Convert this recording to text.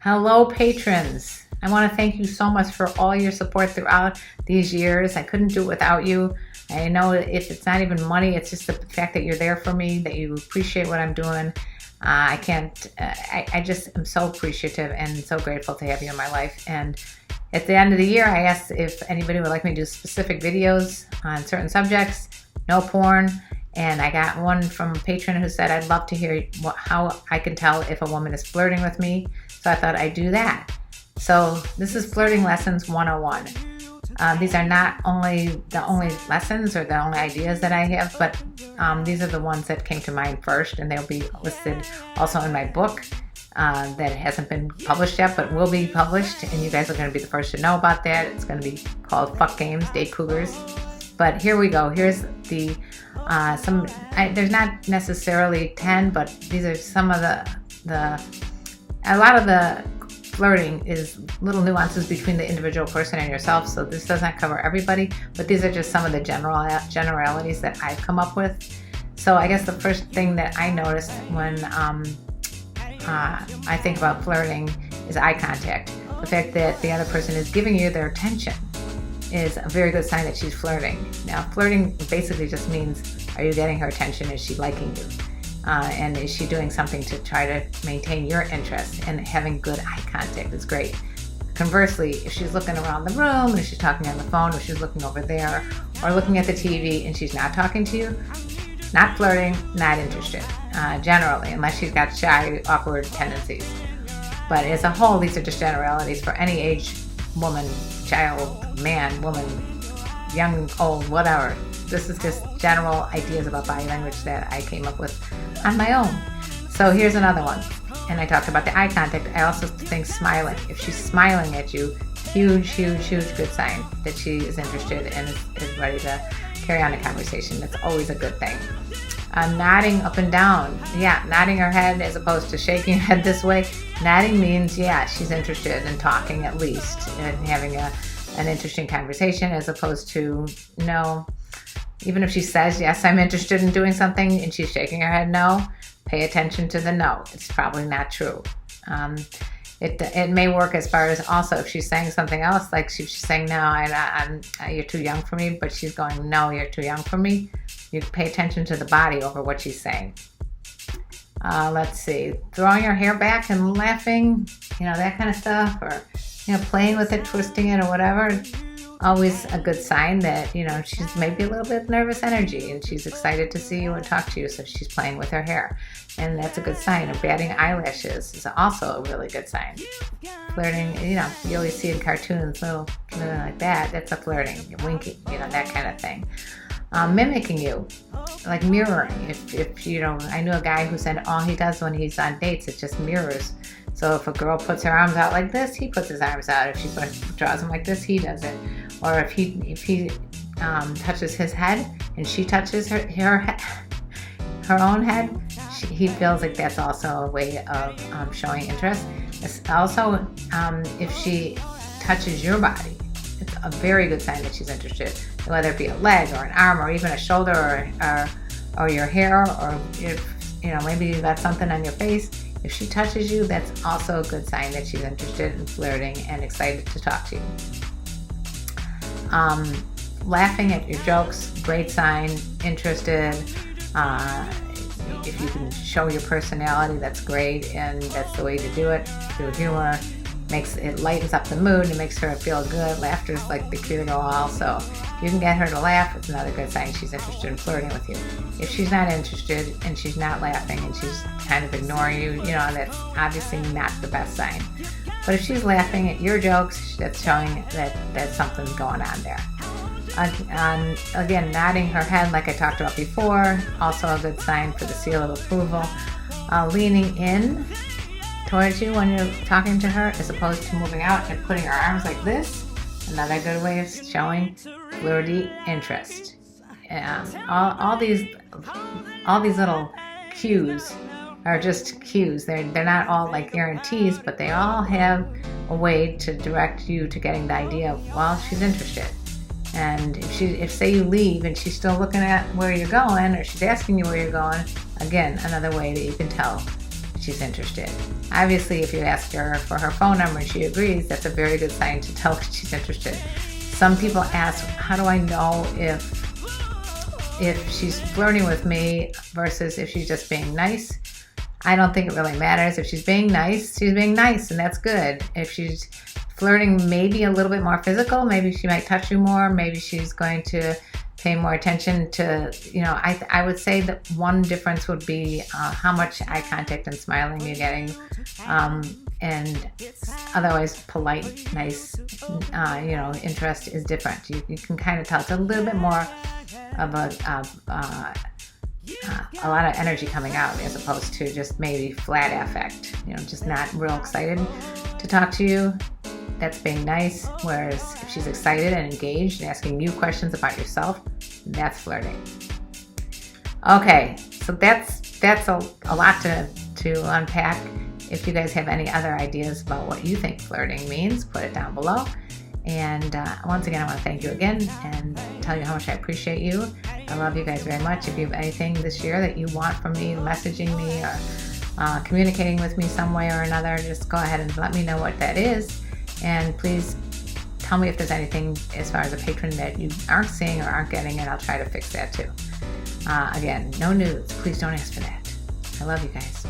Hello, patrons. I want to thank you so much for all your support throughout these years. I couldn't do it without you. I know if it's not even money, it's just the fact that you're there for me, that you appreciate what I'm doing. I just am so appreciative and so grateful to have you in my life. And at the end of the year, I asked if anybody would like me to do specific videos on certain subjects, no porn. And I got one from a patron who said, I'd love to hear how I can tell if a woman is flirting with me. So I thought I'd do that. So this is Flirting Lessons 101. These are not only the only lessons or the only ideas that I have, but these are the ones that came to mind first, and they'll be listed also in my book that hasn't been published yet, but will be published, and you guys are going to be the first to know about that. It's going to be called Fuck Games, Date Cougars. But here we go. Here's the there's not necessarily 10, but these are some of a lot of the flirting is little nuances between the individual person and yourself, so this does not cover everybody, but these are just some of the generalities that I've come up with. So I guess the first thing that I noticed when I think about flirting is eye contact. The fact that the other person is giving you their attention is a very good sign that she's flirting. Now, flirting basically just means, are you getting her attention? Is she liking you? And is she doing something to try to maintain your interest? And having good eye contact is great. Conversely, if she's looking around the room, or she's talking on the phone, or she's looking over there, or looking at the TV and she's not talking to you, not flirting, not interested, generally, unless she's got shy, awkward tendencies. But as a whole, these are just generalities for any age, woman, child, man, woman, young, old, whatever. This is just general ideas about body language that I came up with on my own. So here's another one. And I talked about the eye contact. I also think smiling. If she's smiling at you, huge good sign that she is interested and is ready to carry on a conversation. That's always a good thing. Nodding up and down. Yeah, nodding her head as opposed to shaking her head this way. Nodding means, yeah, she's interested in talking at least and having an interesting conversation, as opposed to no. Even if she says, yes, I'm interested in doing something, and she's shaking her head no, pay attention to the no. It's probably not true. It may work as far as also if she's saying something else, like she's saying, no, you're too young for me, but she's going, no, you're too young for me. You pay attention to the body over what she's saying. Let's see, throwing her hair back and laughing, that kind of stuff, or, playing with it, twisting it or whatever. Always a good sign that, she's maybe a little bit nervous energy and she's excited to see you or talk to you, so she's playing with her hair. And that's a good sign. Or batting eyelashes is also a really good sign. Flirting, you always see in cartoons, little like that. That's a flirting, winking, that kind of thing. Mimicking you, like mirroring. If I knew a guy who said all he does when he's on dates is just mirrors. So if a girl puts her arms out like this, he puts his arms out. If she draws them like this, he does it. Or if he touches his head and she touches her own head, he feels like that's also a way of showing interest. It's also, if she touches your body, it's a very good sign that she's interested. Whether it be a leg or an arm or even a shoulder or your hair, or if maybe you got something on your face. If she touches you, that's also a good sign that she's interested in flirting and excited to talk to you. Laughing at your jokes, great sign, interested. If you can show your personality, that's great, and that's the way to do it, through humor. It lightens up the mood and makes her feel good. Laughter is like the cure to all. So if you can get her to laugh, it's another good sign she's interested in flirting with you. If she's not interested and she's not laughing and she's kind of ignoring you, that's obviously not the best sign. But if she's laughing at your jokes, that's showing that something's going on there. Again, nodding her head like I talked about before, also a good sign for the seal of approval. Leaning in towards you when you're talking to her, as opposed to moving out and putting her arms like this. Another good way of showing flirty interest. All these little cues are just cues. They're not all like guarantees, but they all have a way to direct you to getting the idea of, well, she's interested. And if say you leave and she's still looking at where you're going, or she's asking you where you're going, again, another way that you can tell she's interested. Obviously, if you ask her for her phone number and she agrees, that's a very good sign to tell her she's interested. Some people ask, how do I know if she's flirting with me versus if she's just being nice? I don't think it really matters. If she's being nice, and that's good. If she's flirting, maybe a little bit more physical, maybe she might touch you more, maybe she's going to pay more attention to, I would say that one difference would be how much eye contact and smiling you're getting, and otherwise polite, nice, interest is different. You can kind of tell it's a little bit more of a lot of energy coming out as opposed to just maybe flat affect, just not real excited to talk to you. That's being nice. Whereas if she's excited and engaged and asking you questions about yourself, that's flirting. Okay, so that's a lot to unpack. If you guys have any other ideas about what you think flirting means, put it down below. And once again, I want to thank you again and tell you how much I appreciate you. I love you guys very much. If you have anything this year that you want from me, messaging me or communicating with me some way or another, just go ahead and let me know what that is. And please tell me if there's anything as far as a patron that you aren't seeing or aren't getting, and I'll try to fix that too. Again, no nudes. Please don't ask for that. I love you guys.